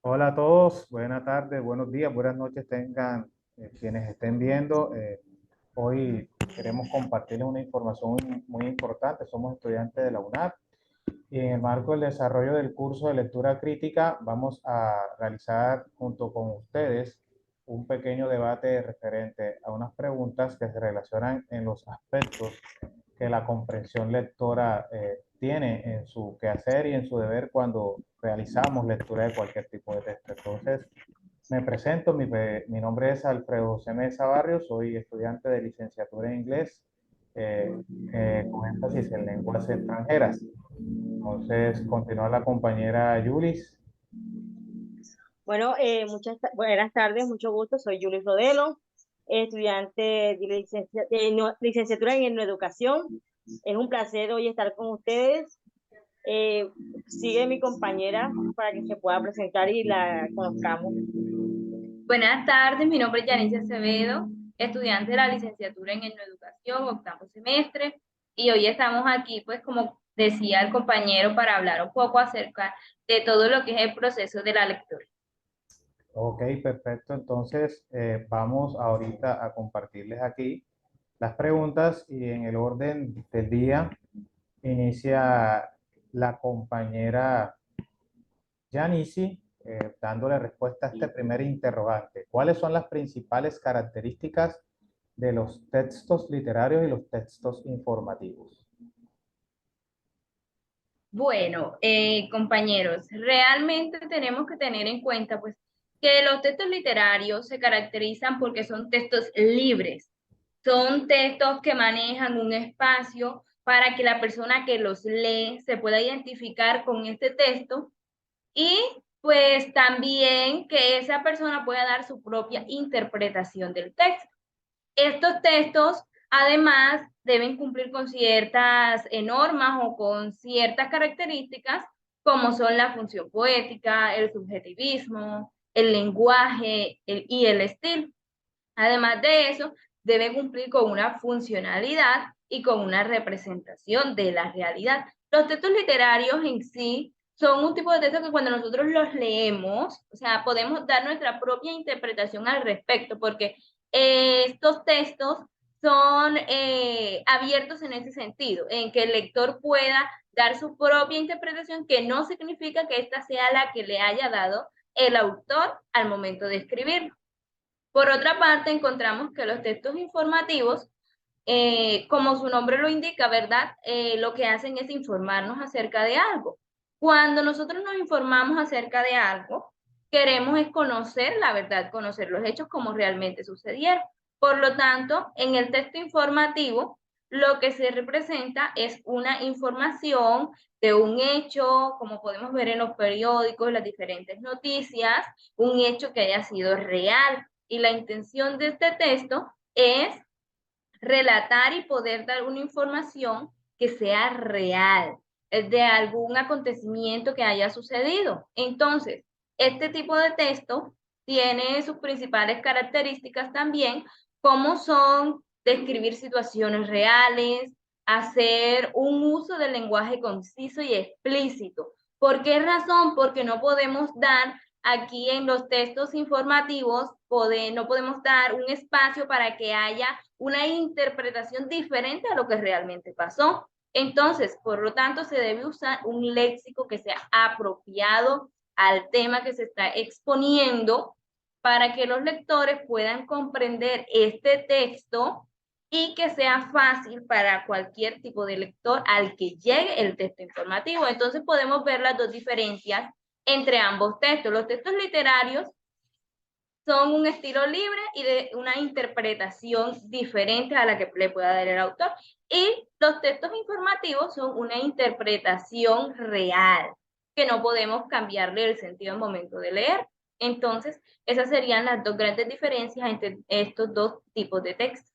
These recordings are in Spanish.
Hola a todos, buenas tardes, buenos días, buenas noches tengan quienes estén viendo. Hoy queremos compartirles una información muy importante. Somos estudiantes de la UNAP y en el marco del desarrollo del curso de lectura crítica vamos a realizar junto con ustedes un pequeño debate referente a unas preguntas que se relacionan en los aspectos que la comprensión lectora tiene en su quehacer y en su deber cuando realizamos lectura de cualquier tipo de texto. Entonces, me presento, mi nombre es Alfredo José Mesa Barrios, soy estudiante de licenciatura en inglés con énfasis en lenguas extranjeras. Entonces, continúa la compañera Yulis. Bueno, buenas tardes, mucho gusto. Soy Julie Rodelo, estudiante de licenciatura en educación. Es un placer hoy estar con ustedes. Eh, Sigue mi compañera para que se pueda presentar y la conozcamos. Buenas tardes, mi nombre es Yanis Acevedo, estudiante de la licenciatura en Educación, octavo semestre, y hoy estamos aquí, pues como decía el compañero, para hablar un poco acerca de todo lo que es el proceso de la lectura. Ok, perfecto. Entonces, vamos ahorita a compartirles aquí las preguntas y en el orden del día inicia la compañera Yanisi, dándole respuesta a este primer interrogante. ¿Cuáles son las principales características de los textos literarios y los textos informativos? Bueno, compañeros, realmente tenemos que tener en cuenta, pues, que los textos literarios se caracterizan porque son textos libres. Son textos que manejan un espacio para que la persona que los lee se pueda identificar con este texto y pues también que esa persona pueda dar su propia interpretación del texto. Estos textos además deben cumplir con ciertas normas o con ciertas características como son la función poética, el subjetivismo, el lenguaje y el estilo. Además de eso, debe cumplir con una funcionalidad y con una representación de la realidad. Los textos literarios en sí son un tipo de texto que cuando nosotros los leemos, o sea, podemos dar nuestra propia interpretación al respecto, porque estos textos son abiertos en ese sentido, en que el lector pueda dar su propia interpretación, que no significa que esta sea la que le haya dado el autor al momento de escribir. Por otra parte, encontramos que los textos informativos, como su nombre lo indica, ¿verdad? Lo que hacen es informarnos acerca de algo. Cuando nosotros nos informamos acerca de algo, queremos es conocer la verdad, conocer los hechos como realmente sucedieron. Por lo tanto, en el texto informativo, lo que se representa es una información de un hecho, como podemos ver en los periódicos, las diferentes noticias, un hecho que haya sido real. Y la intención de este texto es relatar y poder dar una información que sea real, de algún acontecimiento que haya sucedido. Entonces, este tipo de texto tiene sus principales características también, como son describir situaciones reales, hacer un uso del lenguaje conciso y explícito. ¿Por qué razón? Porque no podemos dar aquí en los textos informativos, no podemos dar un espacio para que haya una interpretación diferente a lo que realmente pasó. Entonces, por lo tanto, se debe usar un léxico que sea apropiado al tema que se está exponiendo para que los lectores puedan comprender este texto y que sea fácil para cualquier tipo de lector al que llegue el texto informativo. Entonces podemos ver las dos diferencias entre ambos textos. Los textos literarios son un estilo libre y de una interpretación diferente a la que le pueda dar el autor. Y los textos informativos son una interpretación real, que no podemos cambiarle el sentido al momento de leer. Entonces, esas serían las dos grandes diferencias entre estos dos tipos de textos.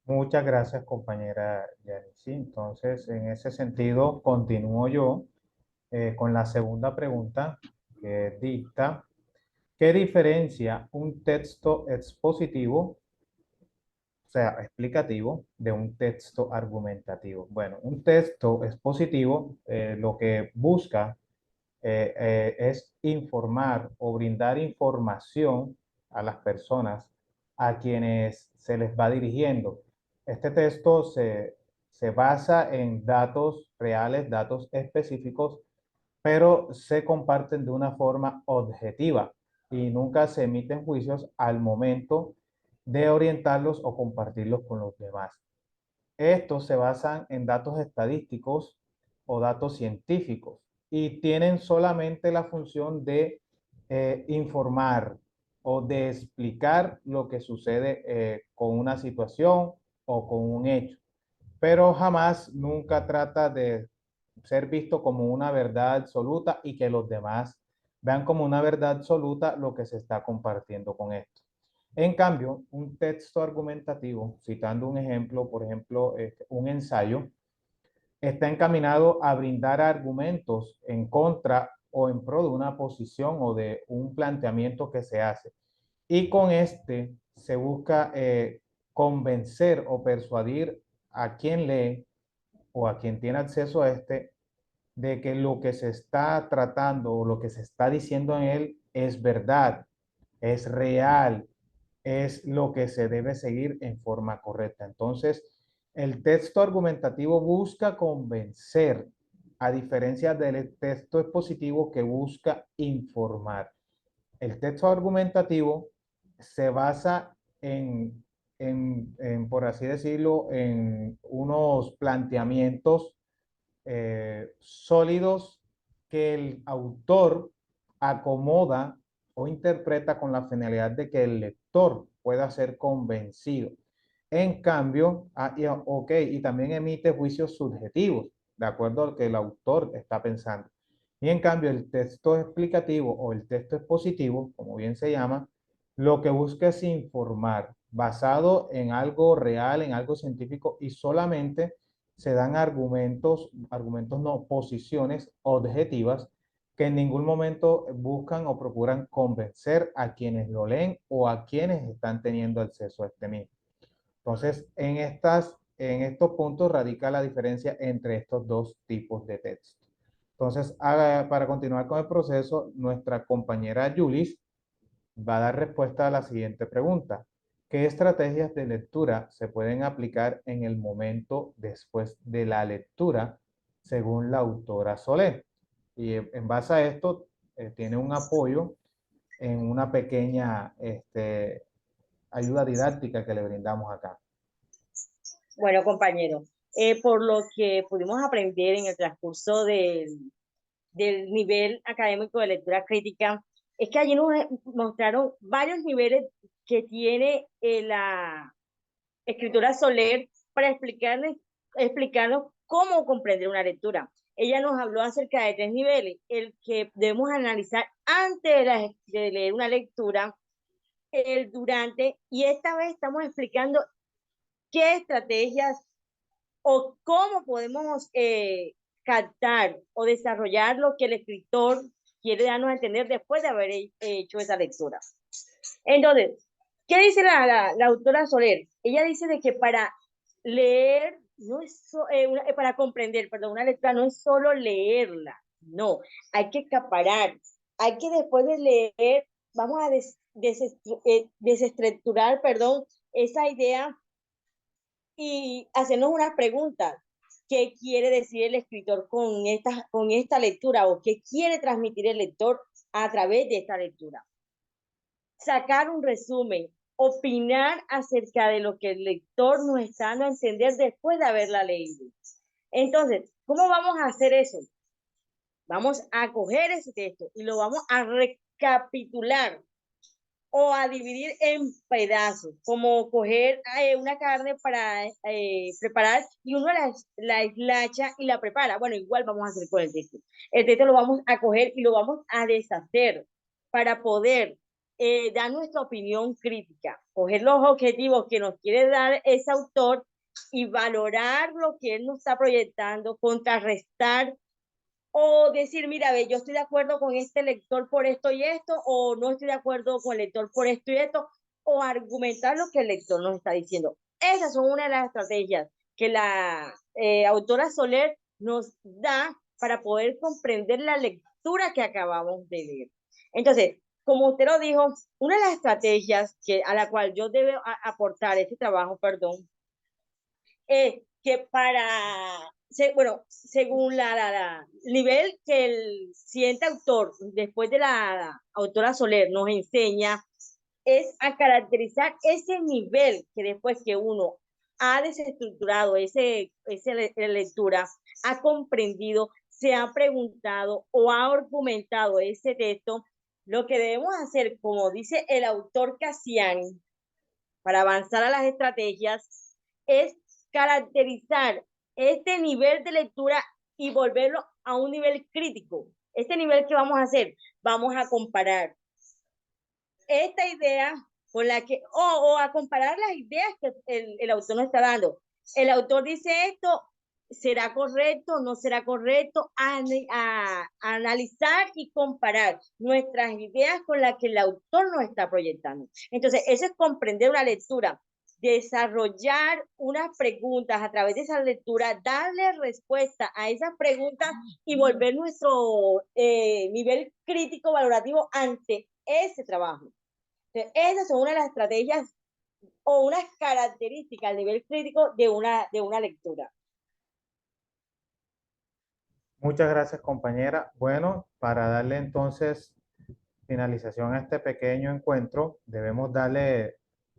Muchas gracias, compañera Yanisi. Entonces, en ese sentido, continúo yo con la segunda pregunta que dicta, ¿qué diferencia un texto expositivo, o sea, explicativo, de un texto argumentativo? Bueno, un texto expositivo lo que busca es informar o brindar información a las personas a quienes se les va dirigiendo. Este texto se basa en datos reales, datos específicos, pero se comparten de una forma objetiva y nunca se emiten juicios al momento de orientarlos o compartirlos con los demás. Estos se basan en datos estadísticos o datos científicos y tienen solamente la función de informar o de explicar lo que sucede con una situación o con un hecho, pero jamás, nunca trata de ser visto como una verdad absoluta y que los demás vean como una verdad absoluta lo que se está compartiendo con esto. En cambio, un texto argumentativo, citando un ejemplo, por ejemplo, un ensayo, está encaminado a brindar argumentos en contra o en pro de una posición o de un planteamiento que se hace. Y con este se busca convencer o persuadir a quien lee o a quien tiene acceso a este de que lo que se está tratando o lo que se está diciendo en él es verdad, es real, es lo que se debe seguir en forma correcta. Entonces, el texto argumentativo busca convencer, a diferencia del texto expositivo que busca informar. El texto argumentativo se basa por así decirlo, en unos planteamientos sólidos que el autor acomoda o interpreta con la finalidad de que el lector pueda ser convencido. En cambio, y también emite juicios subjetivos, de acuerdo a lo que el autor está pensando. Y en cambio, el texto explicativo o el texto expositivo, como bien se llama, lo que busca es informar, basado en algo real, en algo científico, y solamente se dan argumentos no, posiciones objetivas que en ningún momento buscan o procuran convencer a quienes lo leen o a quienes están teniendo acceso a este mismo. Entonces, en estos puntos radica la diferencia entre estos dos tipos de texto. Entonces, para continuar con el proceso, nuestra compañera Julis va a dar respuesta a la siguiente pregunta. ¿Qué estrategias de lectura se pueden aplicar en el momento después de la lectura, según la autora Soler? Y en base a esto, tiene un apoyo en una pequeña ayuda didáctica que le brindamos acá. Bueno, compañero, por lo que pudimos aprender en el transcurso del nivel académico de lectura crítica, es que allí nos mostraron varios niveles que tiene la escritora Soler para explicarnos cómo comprender una lectura. Ella nos habló acerca de 3 niveles, el que debemos analizar antes de leer una lectura, el durante, y esta vez estamos explicando qué estrategias o cómo podemos captar o desarrollar lo que el escritor quiere darnos a entender después de haber hecho esa lectura. Entonces, ¿qué dice la autora Soler? Ella dice de que para leer, no es para comprender, perdón, una lectura no es solo leerla, no, hay que acaparar, hay que después de leer, vamos a desestructurar, perdón, esa idea y hacernos unas preguntas. ¿Qué quiere decir el escritor con esta lectura o qué quiere transmitir el lector a través de esta lectura? Sacar un resumen, opinar acerca de lo que el lector nos está dando a entender después de haberla leído. Entonces, ¿cómo vamos a hacer eso? Vamos a coger ese texto y lo vamos a recapitular o a dividir en pedazos, como coger una carne para preparar y uno la eslacha y la prepara. Bueno, igual vamos a hacer con el texto. El texto lo vamos a coger y lo vamos a deshacer para poder dar nuestra opinión crítica, coger los objetivos que nos quiere dar ese autor y valorar lo que él nos está proyectando, contrarrestar o decir, mira, ve, yo estoy de acuerdo con este lector por esto y esto, o no estoy de acuerdo con el lector por esto y esto, o argumentar lo que el lector nos está diciendo. Esas son una de las estrategias que la autora Soler nos da para poder comprender lectura que acabamos de ver. Entonces, como usted lo dijo, una de las estrategias a la cual yo debo aportar este trabajo, perdón, es que bueno, según la nivel que el siguiente autor, después de la autora Soler, nos enseña, es a caracterizar ese nivel que después que uno ha desestructurado esa lectura, ha comprendido, se ha preguntado o ha argumentado ese texto, lo que debemos hacer, como dice el autor Cassiani, para avanzar a las estrategias, es caracterizar este nivel de lectura y volverlo a un nivel crítico. Este nivel que vamos a hacer, vamos a comparar esta idea con la que, o a comparar las ideas que el autor nos está dando. El autor dice esto, ¿será correcto? ¿No será correcto? A analizar y comparar nuestras ideas con las que el autor nos está proyectando. Entonces, eso es comprender una lectura, desarrollar unas preguntas a través de esa lectura, darle respuesta a esas preguntas y volver nuestro nivel crítico valorativo ante ese trabajo. Entonces, esas son una de las estrategias o unas características al nivel crítico de una lectura. Muchas gracias, compañera. Bueno, para darle entonces finalización a este pequeño encuentro, debemos darle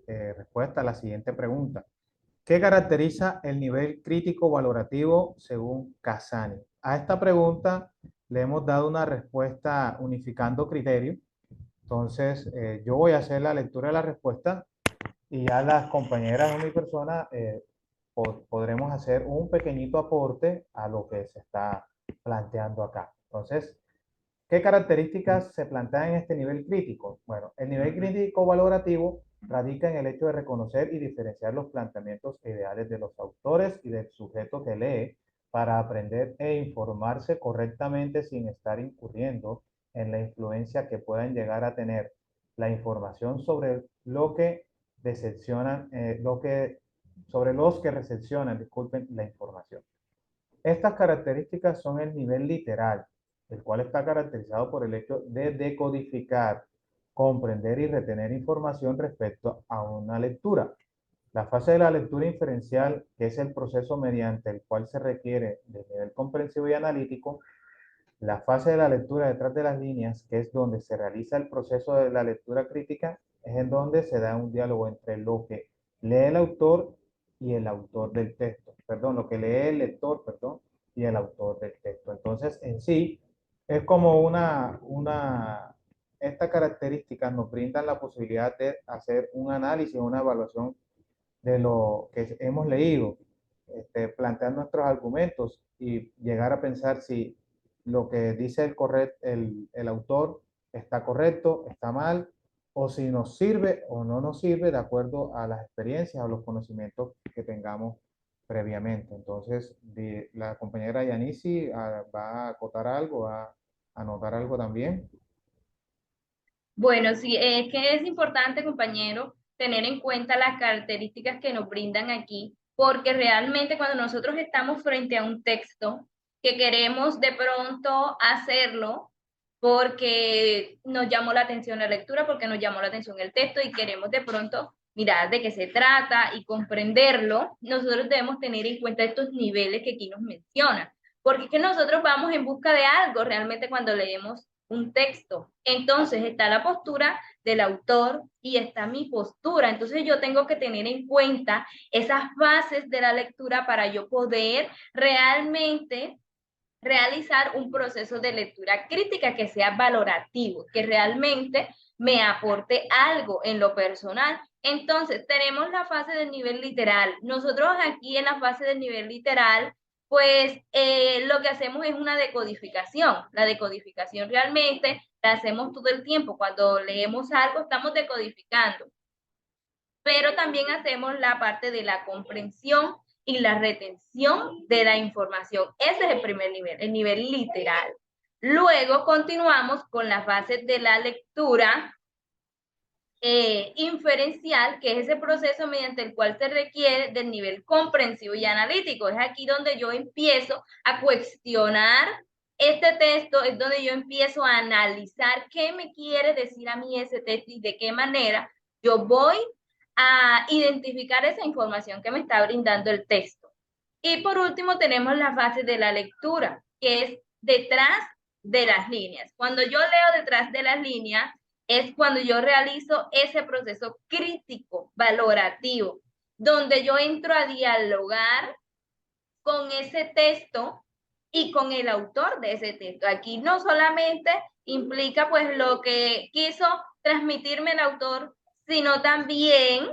respuesta a la siguiente pregunta. ¿Qué caracteriza el nivel crítico valorativo según Cassani? A esta pregunta le hemos dado una respuesta unificando criterios. Entonces, yo voy a hacer la lectura de la respuesta y ya las compañeras o mi persona podremos hacer un pequeñito aporte a lo que se está planteando acá. Entonces, ¿qué características se plantean en este nivel crítico? Bueno, el nivel crítico valorativo radica en el hecho de reconocer y diferenciar los planteamientos ideales de los autores y del sujeto que lee para aprender e informarse correctamente sin estar incurriendo en la influencia que puedan llegar a tener la información sobre lo que decepcionan, sobre los que recepcionan, disculpen, la información. Estas características son el nivel literal, el cual está caracterizado por el hecho de decodificar, comprender y retener información respecto a una lectura. La fase de la lectura inferencial, que es el proceso mediante el cual se requiere del nivel comprensivo y analítico. La fase de la lectura detrás de las líneas, que es donde se realiza el proceso de la lectura crítica, es en donde se da un diálogo entre lo que lee el autor y el autor del texto. Perdón, lo que lee el lector, perdón, y el autor del texto. Entonces, en sí, es como estas características nos brindan la posibilidad de hacer un análisis, una evaluación de lo que hemos leído, plantear nuestros argumentos y llegar a pensar si lo que dice el autor está correcto, está mal, o si nos sirve o no nos sirve de acuerdo a las experiencias o los conocimientos que tengamos previamente. Entonces, la compañera Yanisi va a acotar algo, va a anotar algo también. Bueno, sí, es que es importante, compañero, tener en cuenta las características que nos brindan aquí, porque realmente cuando nosotros estamos frente a un texto que queremos de pronto hacerlo porque nos llamó la atención la lectura, porque nos llamó la atención el texto y queremos de pronto mirar de qué se trata y comprenderlo, nosotros debemos tener en cuenta estos niveles que aquí nos mencionan, porque es que nosotros vamos en busca de algo realmente cuando leemos un texto. Entonces está la postura del autor y está mi postura. Entonces yo tengo que tener en cuenta esas bases de la lectura para yo poder realmente realizar un proceso de lectura crítica que sea valorativo, que realmente me aporte algo en lo personal. Entonces, tenemos la fase del nivel literal. Nosotros aquí en la fase del nivel literal, pues lo que hacemos es una decodificación. La decodificación realmente la hacemos todo el tiempo. Cuando leemos algo, estamos decodificando. Pero también hacemos la parte de la comprensión y la retención de la información. Ese es el primer nivel, el nivel literal. Luego continuamos con la fase de la lectura inferencial, que es ese proceso mediante el cual se requiere del nivel comprensivo y analítico. Es aquí donde yo empiezo a cuestionar este texto es donde yo empiezo a analizar qué me quiere decir a mí ese texto y de qué manera yo voy a identificar esa información que me está brindando el texto. Y por último tenemos la fase de la lectura, que es detrás de las líneas. Cuando yo leo detrás de las líneas es cuando yo realizo ese proceso crítico, valorativo, donde yo entro a dialogar con ese texto y con el autor de ese texto. Aquí no solamente implica pues lo que quiso transmitirme el autor, sino también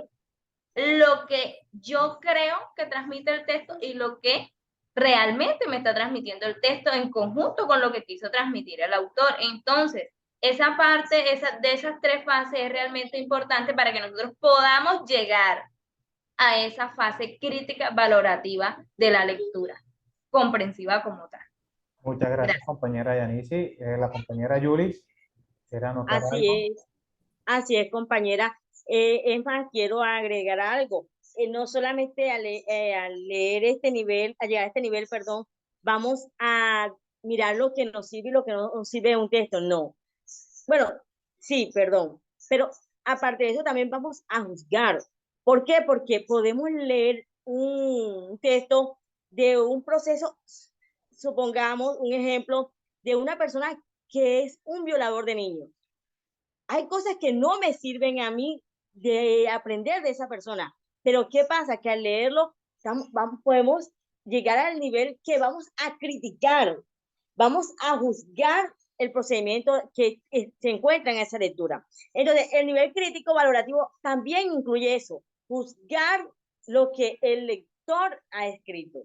lo que yo creo que transmite el texto y lo que realmente me está transmitiendo el texto en conjunto con lo que quiso transmitir el autor. Entonces, esa parte de esas tres fases es realmente importante para que nosotros podamos llegar a esa fase crítica valorativa de la lectura, comprensiva como tal. Muchas gracias, Gracias. compañera Yanisi. La compañera Yulis, ¿quiere anotar algo? Así es, compañera. Es más, quiero agregar algo. No solamente al leer este nivel, a llegar a este nivel, perdón, vamos a mirar lo que nos sirve y lo que no nos sirve de un texto. No. Bueno, sí, perdón. Pero aparte de eso, también vamos a juzgar. ¿Por qué? Porque podemos leer un texto de un proceso, supongamos un ejemplo, de una persona que es un violador de niños. Hay cosas que no me sirven a mí de aprender de esa persona, pero ¿qué pasa? Que al leerlo podemos llegar al nivel que vamos a criticar, vamos a juzgar el procedimiento que se encuentra en esa lectura. Entonces, el nivel crítico valorativo también incluye eso, juzgar lo que el lector ha escrito.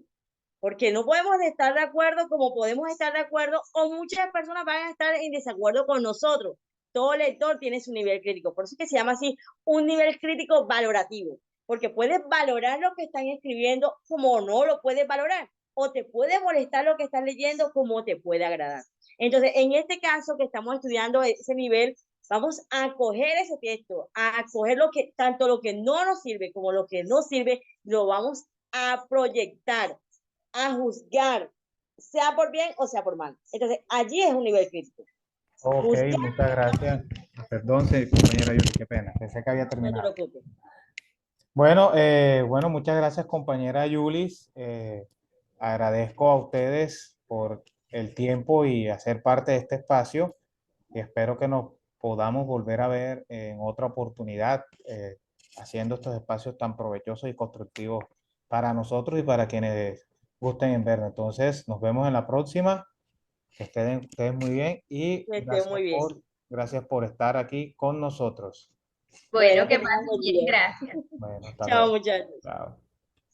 Porque no podemos estar de acuerdo como podemos estar de acuerdo, o muchas personas van a estar en desacuerdo con nosotros. Todo lector tiene su nivel crítico. Por eso es que se llama así un nivel crítico valorativo. Porque puedes valorar lo que están escribiendo como no lo puedes valorar. O te puede molestar lo que estás leyendo como te puede agradar. Entonces, en este caso que estamos estudiando ese nivel, vamos a coger ese texto, a coger tanto lo que no nos sirve como lo que nos sirve, lo vamos a proyectar, a juzgar, sea por bien o sea por mal. Entonces, allí es un nivel crítico. Ok, Juzgar, muchas gracias. Perdón, sí, compañera Yulis, qué pena, pensé que había no te terminado. preocupes. Bueno, muchas gracias, compañera Yulis. Agradezco a ustedes por el tiempo y hacer parte de este espacio y espero que nos podamos volver a ver en otra oportunidad haciendo estos espacios tan provechosos y constructivos para nosotros y para quienes gusten en vernos. Entonces, nos vemos en la próxima. Que estén ustedes muy bien y Que esté muy bien. gracias por estar aquí con nosotros. Bueno, Bueno, que que tengan pasen buen bien, día. gracias. Bueno, hasta Chao, luego. muchachos. Chao.